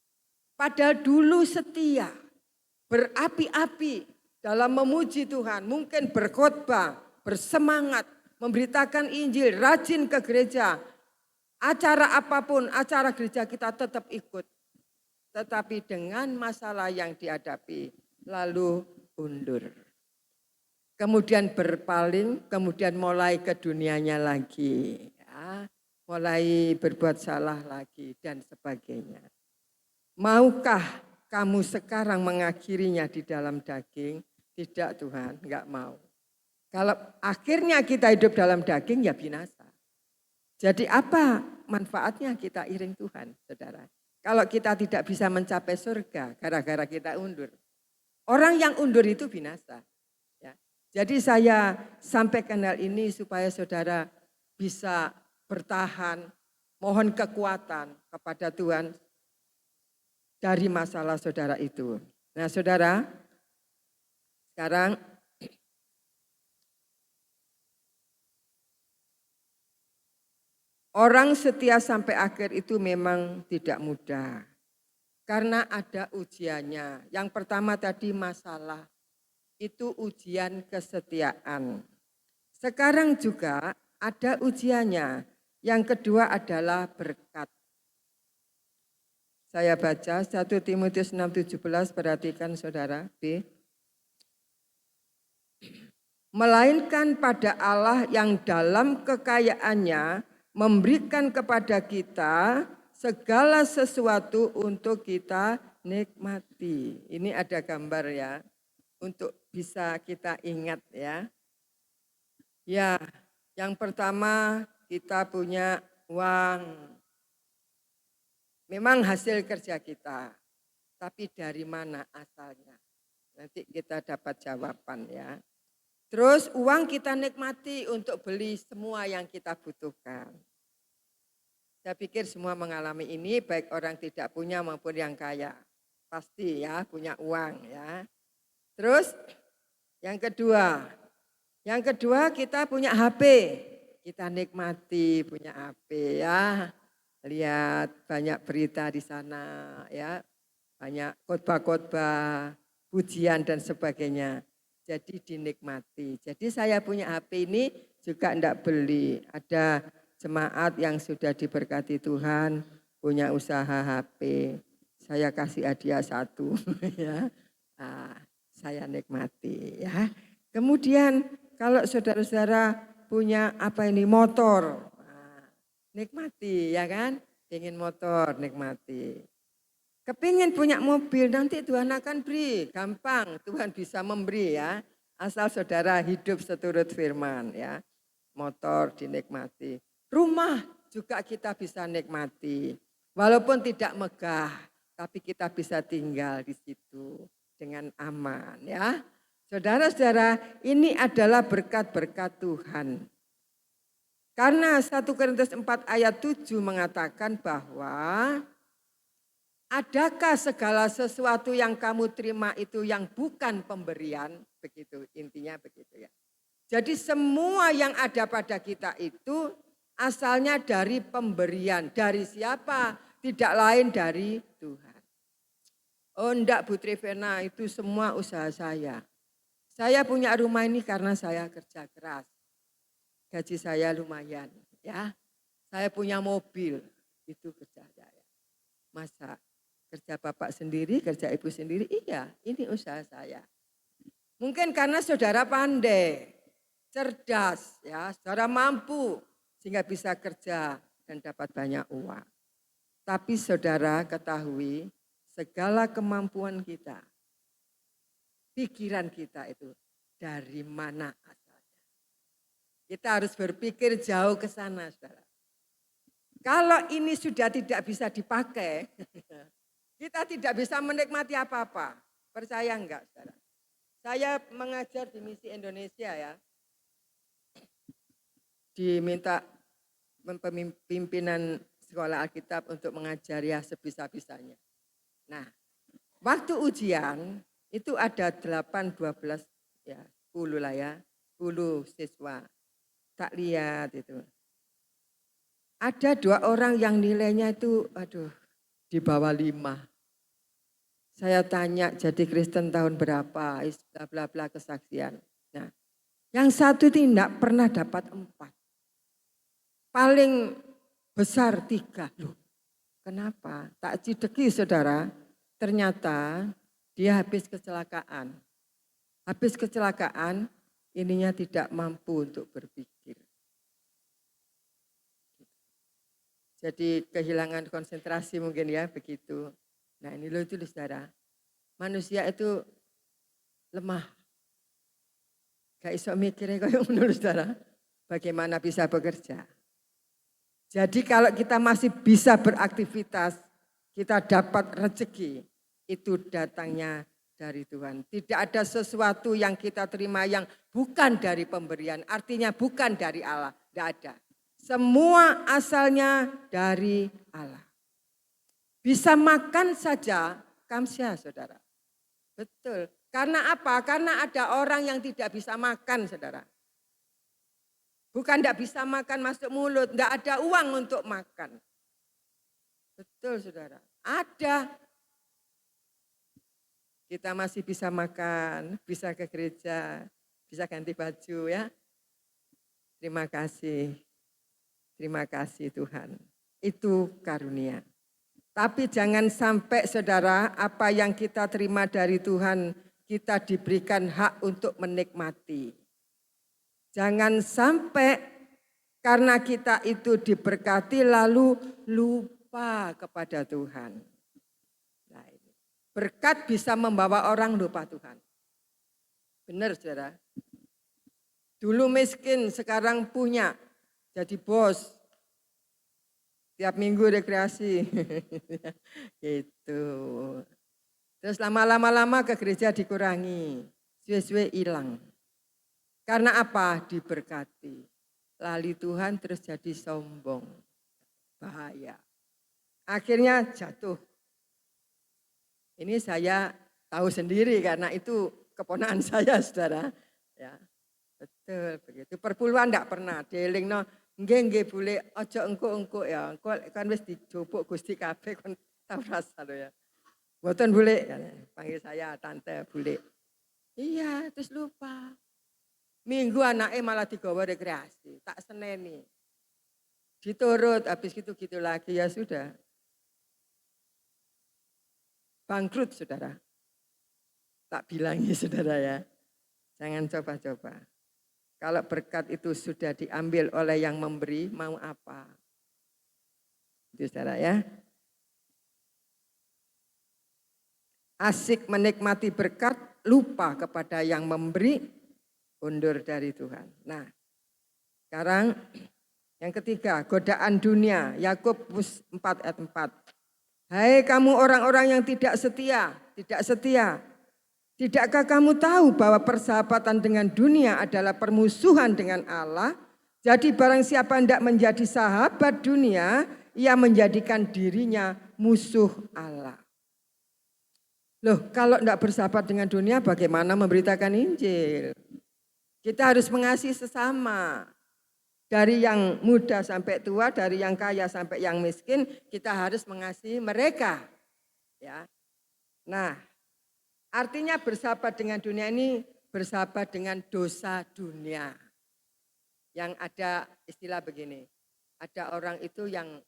Padahal dulu setia, berapi-api dalam memuji Tuhan, mungkin berkhotbah, bersemangat, memberitakan Injil, rajin ke gereja. Acara apapun, acara gereja kita tetap ikut. Tetapi dengan masalah yang dihadapi, lalu undur. Kemudian berpaling, kemudian mulai ke dunianya lagi. Ya, mulai berbuat salah lagi dan sebagainya. Maukah kamu sekarang mengakhirinya di dalam daging? Tidak Tuhan, enggak mau. Kalau akhirnya kita hidup dalam daging ya binasa. Jadi apa manfaatnya kita iring Tuhan, saudara? Kalau kita tidak bisa mencapai surga gara-gara kita undur. Orang yang undur itu binasa. Ya. Jadi saya sampaikan hal ini supaya saudara bisa bertahan, mohon kekuatan kepada Tuhan dari masalah saudara itu. Nah saudara, sekarang orang setia sampai akhir itu memang tidak mudah. Karena ada ujiannya. Yang pertama tadi masalah, itu ujian kesetiaan. Sekarang juga ada ujiannya. Yang kedua adalah berkat. Saya baca 1 Timotius 6:17, perhatikan saudara B. Melainkan pada Allah yang dalam kekayaannya memberikan kepada kita segala sesuatu untuk kita nikmati. Ini ada gambar ya, untuk bisa kita ingat ya. Ya, yang pertama kita punya uang. Memang hasil kerja kita, tapi dari mana asalnya? Nanti kita dapat jawaban ya. Terus uang kita nikmati untuk beli semua yang kita butuhkan. Saya pikir semua mengalami ini, baik orang tidak punya maupun yang kaya. Pasti ya punya uang ya. Terus yang kedua kita punya HP. Kita nikmati punya HP ya. Lihat banyak berita di sana ya. Banyak khotbah-khotbah, pujian dan sebagainya. Jadi dinikmati. Jadi saya punya HP ini juga enggak beli. Ada jemaat yang sudah diberkati Tuhan, punya usaha HP. Saya kasih hadiah 1 ya. Nah, saya nikmati ya. Kemudian kalau saudara-saudara punya motor, nah, nikmati ya kan. Pengen motor, nikmati. Kepingin punya mobil, nanti Tuhan akan beri. Gampang, Tuhan bisa memberi ya. Asal saudara hidup seturut firman ya. Motor dinikmati. Rumah juga kita bisa nikmati. Walaupun tidak megah, tapi kita bisa tinggal di situ dengan aman ya. Saudara-saudara, ini adalah berkat-berkat Tuhan. Karena 1 Korintus 4 ayat 7 mengatakan bahwa adakah segala sesuatu yang kamu terima itu yang bukan pemberian? Begitu, intinya begitu ya. Jadi semua yang ada pada kita itu asalnya dari pemberian. Dari siapa? Tidak lain dari Tuhan. Oh enggak Bu Trivena, itu semua usaha saya. Saya punya rumah ini karena saya kerja keras. Gaji saya lumayan ya. Saya punya mobil, itu kerja saya. Masa kerja bapak sendiri, kerja ibu sendiri, iya ini usaha saya. Mungkin karena saudara pandai, cerdas, ya, saudara mampu sehingga bisa kerja dan dapat banyak uang. Tapi saudara ketahui segala kemampuan kita, pikiran kita itu dari mana asalnya. Kita harus berpikir jauh ke sana, saudara. Kalau ini sudah tidak bisa dipakai, kita tidak bisa menikmati apa-apa. Percaya enggak, saudara? Saya mengajar di Misi Indonesia ya. Diminta pimpinan sekolah Alkitab untuk mengajar ya sebisa-bisanya. Nah, waktu ujian itu ada 8, 12, ya 10 lah ya. 10 siswa. Tak lihat itu. Ada 2 orang yang nilainya itu di bawah 5. Saya tanya jadi Kristen tahun berapa, bla bla kesaksian. Nah, yang satu tidak pernah dapat 4. Paling besar 3. Loh, kenapa? Tak cideki saudara, ternyata dia habis kecelakaan. Habis kecelakaan, ininya tidak mampu untuk berpikir. Jadi kehilangan konsentrasi mungkin ya begitu. Nah ini loh itu saudara, manusia itu lemah. Gak iso mikirnya kayak menurut saudara, bagaimana bisa bekerja. Jadi kalau kita masih bisa beraktivitas, kita dapat rezeki, itu datangnya dari Tuhan. Tidak ada sesuatu yang kita terima yang bukan dari pemberian, artinya bukan dari Allah, tidak ada. Semua asalnya dari Allah. Bisa makan saja, kamsya saudara. Betul. Karena apa? Karena ada orang yang tidak bisa makan saudara. Bukan tidak bisa makan masuk mulut, tidak ada uang untuk makan. Betul saudara. Ada. Kita masih bisa makan, bisa ke gereja, bisa ganti baju ya. Terima kasih. Terima kasih Tuhan. Itu karunia. Tapi jangan sampai saudara, apa yang kita terima dari Tuhan, kita diberikan hak untuk menikmati. Jangan sampai karena kita itu diberkati lalu lupa kepada Tuhan. Nah, berkat bisa membawa orang lupa Tuhan. Benar saudara. Dulu miskin, sekarang punya, jadi bos. Tiap minggu rekreasi, gitu. Terus lama-lama ke gereja dikurangi, suwe-suwe hilang. Karena apa? Diberkati. Lali Tuhan terus jadi sombong. Bahaya. Akhirnya jatuh. Ini saya tahu sendiri karena itu keponakan saya, saudara. Ya, betul begitu. Perpuluhan enggak pernah. Dielingno, nggih boleh aja engko-engko ya. Engko kan wis dijupuk Gusti kabeh kon tau rasa lho ya. Mboten boleh, panggil saya tante boleh. Iya, terus lupa. Minggu anaknya malah digawa rekreasi, tak seneni. Diturut, habis gitu lagi ya sudah. Bangkrut saudara. Tak bilangi saudara ya. Jangan coba-coba. Kalau berkat itu sudah diambil oleh yang memberi, mau apa? Itu saudara ya. Asik menikmati berkat, lupa kepada yang memberi, undur dari Tuhan. Nah, sekarang yang ketiga, godaan dunia. Yakobus 4 ayat 4. Hai kamu orang-orang yang tidak setia. Tidakkah kamu tahu bahwa persahabatan dengan dunia adalah permusuhan dengan Allah? Jadi barang siapa hendak menjadi sahabat dunia, ia menjadikan dirinya musuh Allah. Loh, kalau tidak bersahabat dengan dunia bagaimana memberitakan Injil? Kita harus mengasihi sesama. Dari yang muda sampai tua, dari yang kaya sampai yang miskin, kita harus mengasihi mereka. Ya. Nah, artinya bersahabat dengan dunia ini bersahabat dengan dosa dunia. Yang ada istilah begini, ada orang itu yang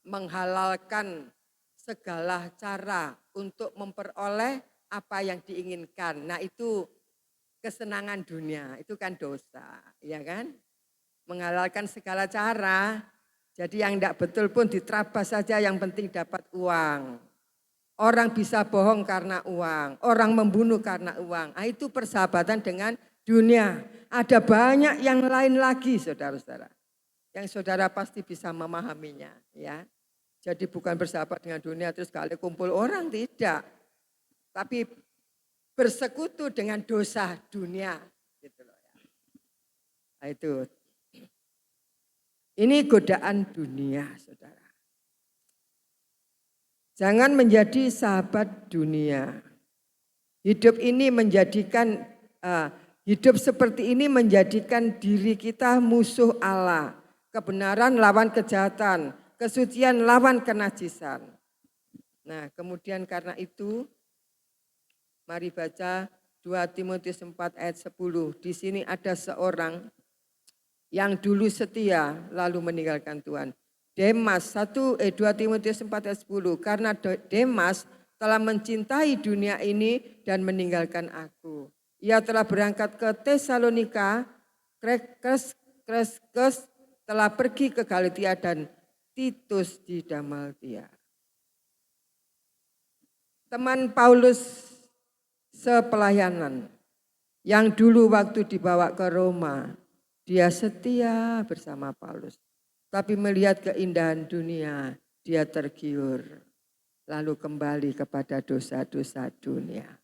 menghalalkan segala cara untuk memperoleh apa yang diinginkan. Nah itu kesenangan dunia, itu kan dosa, ya kan? Menghalalkan segala cara, jadi yang tidak betul pun diterabas saja, yang penting dapat uang. Orang bisa bohong karena uang, orang membunuh karena uang. Nah, itu persahabatan dengan dunia. Ada banyak yang lain lagi saudara-saudara, yang saudara pasti bisa memahaminya. Ya, jadi bukan bersahabat dengan dunia terus kali kumpul orang, tidak. Tapi bersekutu dengan dosa dunia. Gitu loh ya. Nah, itu. Ini godaan dunia, saudara. Jangan menjadi sahabat dunia. Hidup seperti ini menjadikan diri kita musuh Allah. Kebenaran lawan kejahatan, kesucian lawan kenajisan. Nah, kemudian karena itu, mari baca 2 Timotius 4 ayat 10. Di sini ada seorang yang dulu setia lalu meninggalkan Tuhan. Demas 2 Timotius 4 ayat 10. Karena Demas telah mencintai dunia ini dan meninggalkan aku. Ia telah berangkat ke Tesalonika, Kreskes telah pergi ke Galatia dan Titus di Dalmatia. Teman Paulus sepelayanan yang dulu waktu dibawa ke Roma, dia setia bersama Paulus. Tapi melihat keindahan dunia, dia tergiur. Lalu kembali kepada dosa-dosa dunia.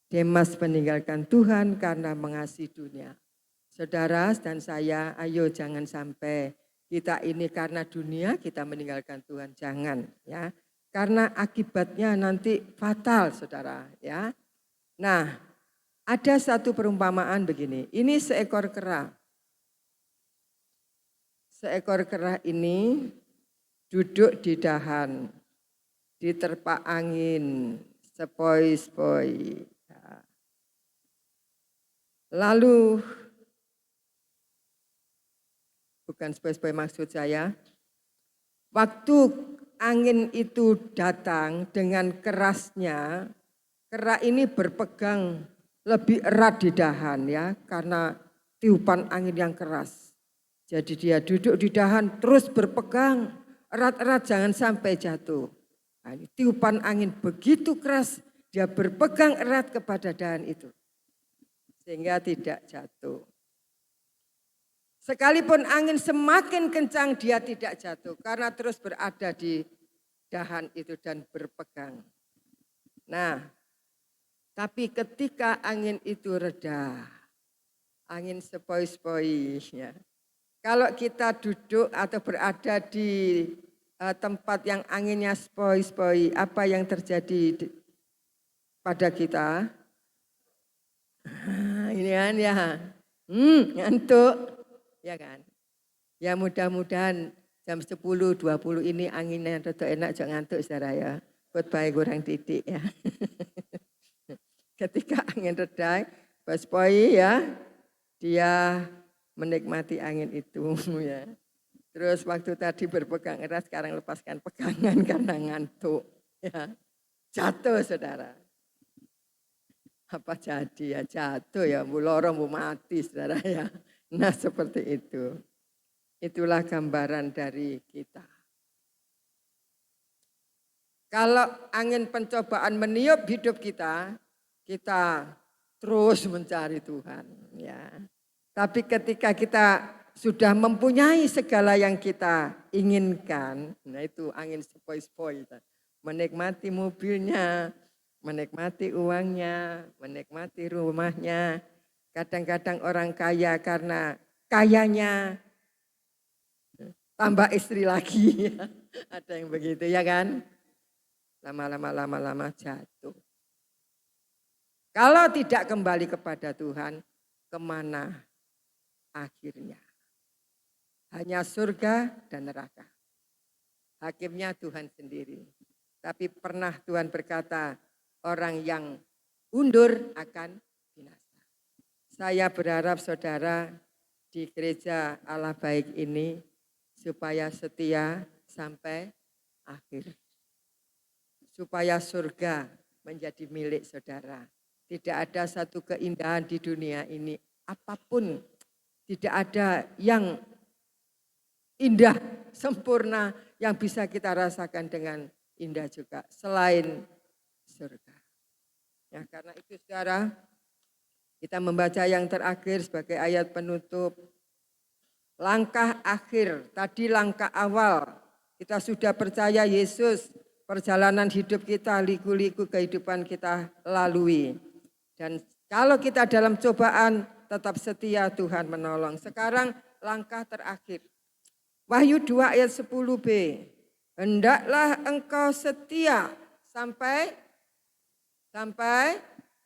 Demas meninggalkan Tuhan karena mengasihi dunia. Saudara dan saya, ayo jangan sampai kita ini karena dunia kita meninggalkan Tuhan. Jangan ya. Karena akibatnya nanti fatal saudara ya. Nah, ada satu perumpamaan begini. Ini seekor kera. Seekor kera ini duduk di dahan, diterpa angin, sepoi-sepoi. Lalu, bukan sepoi-sepoi maksud saya, waktu angin itu datang dengan kerasnya, kera ini berpegang lebih erat di dahan ya, karena tiupan angin yang keras. Jadi dia duduk di dahan terus berpegang erat-erat jangan sampai jatuh. Nah, tiupan angin begitu keras dia berpegang erat kepada dahan itu. Sehingga tidak jatuh. Sekalipun angin semakin kencang dia tidak jatuh karena terus berada di dahan itu dan berpegang. Nah, tapi ketika angin itu reda, angin sepoi-sepoi ya. Kalau kita duduk atau berada di tempat yang anginnya sepoi-sepoi, apa yang terjadi pada kita? Ini kan ya, ngantuk, ya kan? Ya mudah-mudahan jam 10.20 ini anginnya rada enak, jangan ngantuk saudara ya. Buat baik kurang titik ya. Ketika angin reda, sepoi ya, dia menikmati angin itu ya. Terus waktu tadi berpegang erat, sekarang lepaskan pegangan karena ngantuk. Ya. Jatuh saudara. Apa jadi ya jatuh ya, bu lorong bu mati saudara ya. Nah seperti itu. Itulah gambaran dari kita. Kalau angin pencobaan meniup hidup kita terus mencari Tuhan. Ya. Tapi ketika kita sudah mempunyai segala yang kita inginkan, nah itu angin sepoi-sepoi. Menikmati mobilnya, menikmati uangnya, menikmati rumahnya. Kadang-kadang orang kaya karena kayanya tambah istri lagi. Ada yang begitu ya kan? Lama-lama jatuh. Kalau tidak kembali kepada Tuhan, kemana akhirnya? Hanya surga dan neraka. Hakimnya Tuhan sendiri. Tapi pernah Tuhan berkata, orang yang undur akan binasa. Saya berharap saudara di gereja Allah baik ini supaya setia sampai akhir. Supaya surga menjadi milik saudara. Tidak ada satu keindahan di dunia ini, apapun tidak ada yang indah, sempurna yang bisa kita rasakan dengan indah juga selain surga. Ya, karena itu saudara, kita membaca yang terakhir sebagai ayat penutup. Langkah akhir, tadi langkah awal, kita sudah percaya Yesus, perjalanan hidup kita, liku-liku kehidupan kita lalui. Dan kalau kita dalam cobaan, tetap setia Tuhan menolong. Sekarang langkah terakhir. Wahyu 2 ayat 10b. Hendaklah engkau setia sampai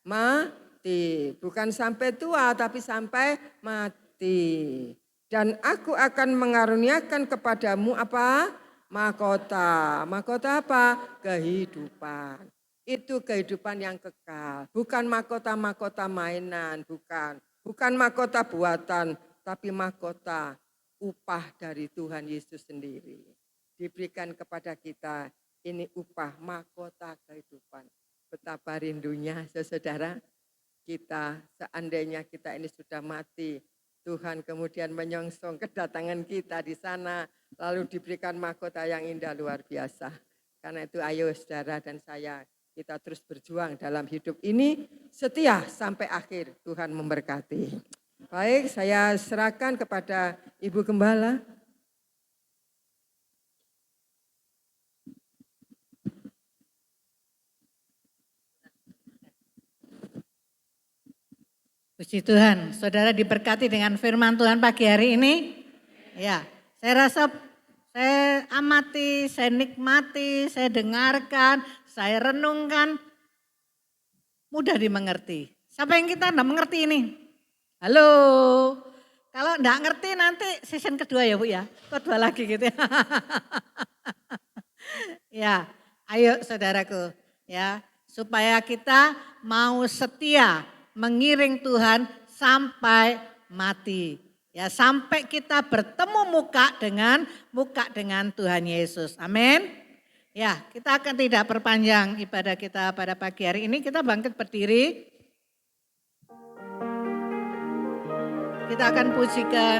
mati. Bukan sampai tua, tapi sampai mati. Dan aku akan mengaruniakan kepadamu apa? Mahkota. Mahkota apa? Kehidupan. Itu kehidupan yang kekal. Bukan mahkota-mahkota mainan, bukan. Bukan mahkota buatan, tapi mahkota upah dari Tuhan Yesus sendiri. Diberikan kepada kita, ini upah mahkota kehidupan. Betapa rindunya saudara, kita seandainya kita ini sudah mati, Tuhan kemudian menyongsong kedatangan kita di sana, lalu diberikan mahkota yang indah luar biasa. Karena itu ayo saudara dan saya, kita terus berjuang dalam hidup ini, setia sampai akhir. Tuhan memberkati. Baik, saya serahkan kepada Ibu Gembala. Puji Tuhan, saudara diberkati dengan firman Tuhan pagi hari ini. Ya, saya rasa saya amati, saya nikmati, saya dengarkan, saya renungkan, mudah dimengerti. Siapa yang kita enggak mengerti ini? Halo, kalau enggak ngerti nanti season kedua ya Bu ya, kedua lagi gitu ya. Ya, ayo saudaraku ya, supaya kita mau setia mengiring Tuhan sampai mati. Ya, sampai kita bertemu muka dengan Tuhan Yesus. Amin. Ya, kita akan tidak perpanjang ibadah kita pada pagi hari ini. Kita bangkit berdiri. Kita akan pujikan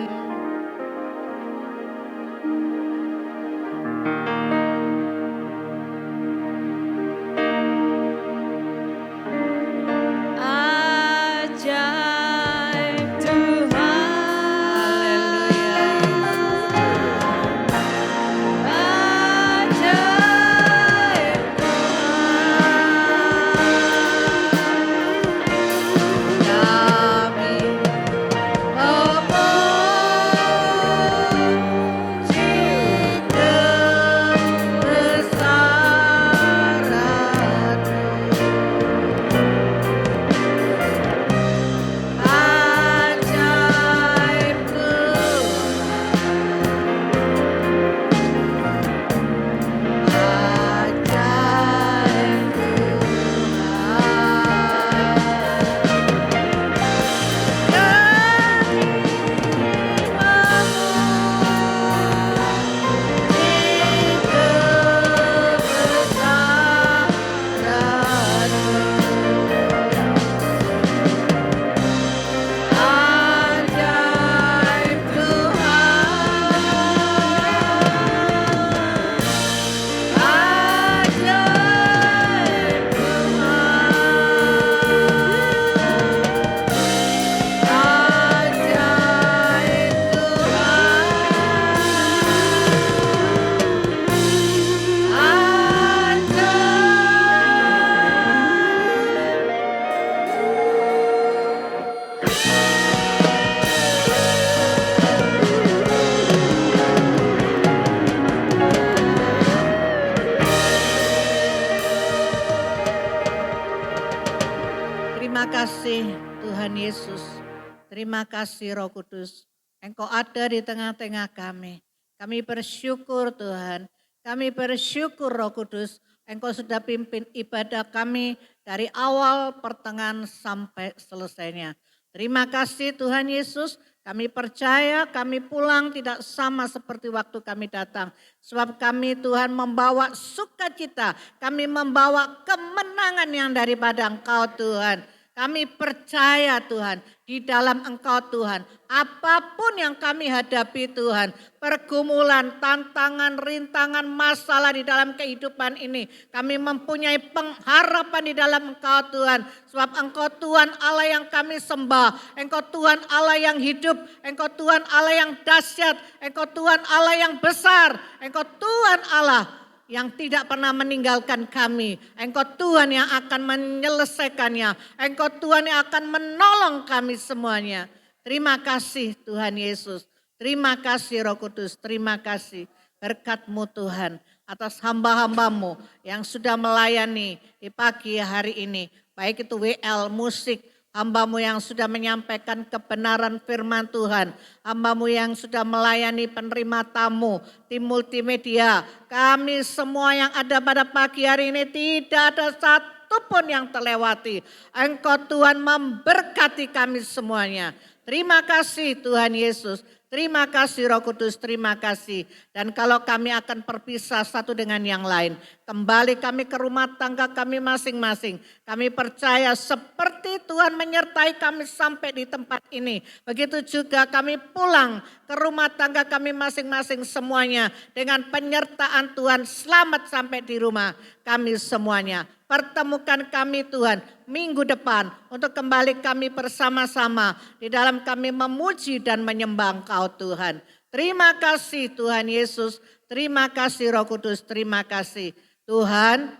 Terima kasih Roh Kudus, Engkau ada di tengah-tengah kami. Kami bersyukur Tuhan, kami bersyukur Roh Kudus, Engkau sudah pimpin ibadah kami dari awal, pertengahan sampai selesainya. Terima kasih Tuhan Yesus, kami percaya kami pulang tidak sama seperti waktu kami datang. Sebab kami Tuhan membawa sukacita, kami membawa kemenangan yang daripada Engkau Tuhan. Kami percaya Tuhan, di dalam Engkau Tuhan, apapun yang kami hadapi Tuhan, pergumulan, tantangan, rintangan, masalah di dalam kehidupan ini, kami mempunyai pengharapan di dalam Engkau Tuhan. Sebab Engkau Tuhan Allah yang kami sembah, Engkau Tuhan Allah yang hidup, Engkau Tuhan Allah yang dahsyat, Engkau Tuhan Allah yang besar, Engkau Tuhan Allah yang tidak pernah meninggalkan kami. Engkau Tuhan yang akan menyelesaikannya. Engkau Tuhan yang akan menolong kami semuanya. Terima kasih Tuhan Yesus. Terima kasih Roh Kudus. Terima kasih berkat-Mu Tuhan atas hamba-hamba-Mu yang sudah melayani di pagi hari ini. Baik itu WL, musik, hamba-Mu yang sudah menyampaikan kebenaran firman Tuhan. Hamba-Mu yang sudah melayani penerima tamu, tim multimedia. Kami semua yang ada pada pagi hari ini tidak ada satupun yang terlewati. Engkau Tuhan memberkati kami semuanya. Terima kasih Tuhan Yesus. Terima kasih Roh Kudus, terima kasih. Dan kalau kami akan berpisah satu dengan yang lain, kembali kami ke rumah tangga kami masing-masing. Kami percaya seperti Tuhan menyertai kami sampai di tempat ini. Begitu juga kami pulang ke rumah tangga kami masing-masing semuanya. Dengan penyertaan Tuhan selamat sampai di rumah kami semuanya. Pertemukan kami Tuhan minggu depan untuk kembali kami bersama-sama di dalam kami memuji dan menyembah Engkau Tuhan. Terima kasih Tuhan Yesus, terima kasih Roh Kudus, terima kasih. Tuhan,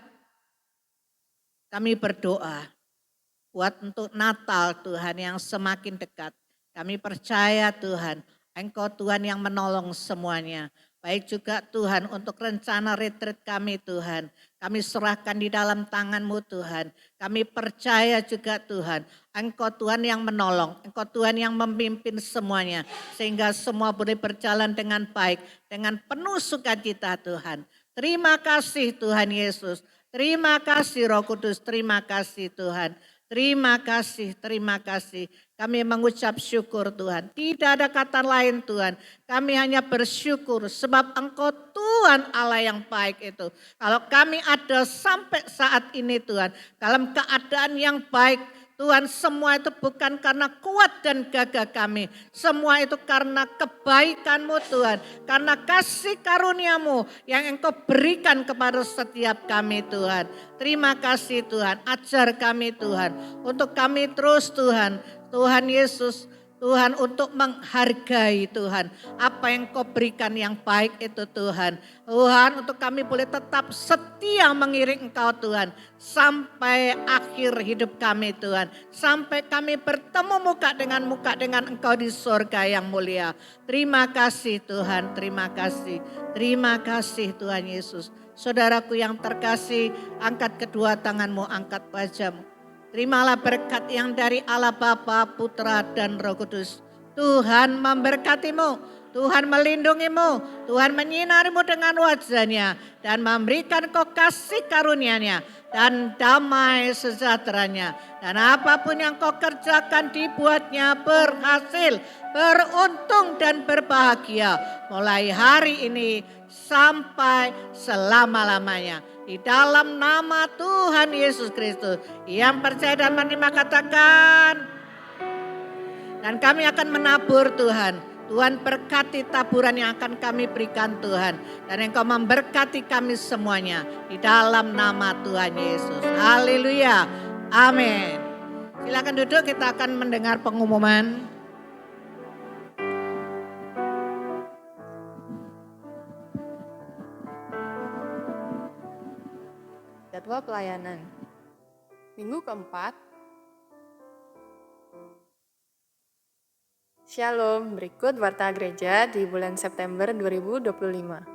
kami berdoa buat untuk Natal Tuhan yang semakin dekat. Kami percaya Tuhan, Engkau Tuhan yang menolong semuanya. Baik juga Tuhan untuk rencana retreat kami Tuhan. Kami serahkan di dalam tangan-Mu Tuhan. Kami percaya juga Tuhan, Engkau Tuhan yang menolong. Engkau Tuhan yang memimpin semuanya. Sehingga semua boleh berjalan dengan baik. Dengan penuh sukacita Tuhan. Terima kasih Tuhan Yesus. Terima kasih Roh Kudus. Terima kasih Tuhan. Terima kasih, terima kasih. Kami mengucap syukur Tuhan. Tidak ada kata lain Tuhan. Kami hanya bersyukur sebab Engkau Tuhan Allah yang baik itu. Kalau kami ada sampai saat ini Tuhan. Dalam keadaan yang baik Tuhan, semua itu bukan karena kuat dan gagah kami. Semua itu karena kebaikan-Mu Tuhan. Karena kasih karunia-Mu yang Engkau berikan kepada setiap kami Tuhan. Terima kasih Tuhan, ajar kami Tuhan. Untuk kami terus Tuhan, Tuhan Yesus, Tuhan untuk menghargai Tuhan. Apa yang Kau berikan yang baik itu Tuhan. Tuhan untuk kami boleh tetap setia mengiring Engkau Tuhan. Sampai akhir hidup kami Tuhan. Sampai kami bertemu muka dengan Engkau di surga yang mulia. Terima kasih Tuhan, terima kasih. Terima kasih Tuhan Yesus. Saudaraku yang terkasih, angkat kedua tanganmu, angkat wajahmu. Terimalah berkat yang dari Allah Bapa, Putra dan Roh Kudus. Tuhan memberkatimu, Tuhan melindungimu, Tuhan menyinarimu dengan wajah-Nya dan memberikan kau kasih karunia-Nya dan damai sejahtera-Nya. Dan apapun yang kau kerjakan dibuatnya berhasil, beruntung dan berbahagia mulai hari ini sampai selama-lamanya. Di dalam nama Tuhan Yesus Kristus. Yang percaya dan menerima katakan. Dan kami akan menabur Tuhan. Tuhan berkati taburan yang akan kami berikan Tuhan. Dan Engkau memberkati kami semuanya. Di dalam nama Tuhan Yesus. Haleluya. Amin. Silakan duduk, kita akan mendengar pengumuman. Jadwal pelayanan. Minggu keempat. Shalom, berikut warta gereja di bulan September 2025.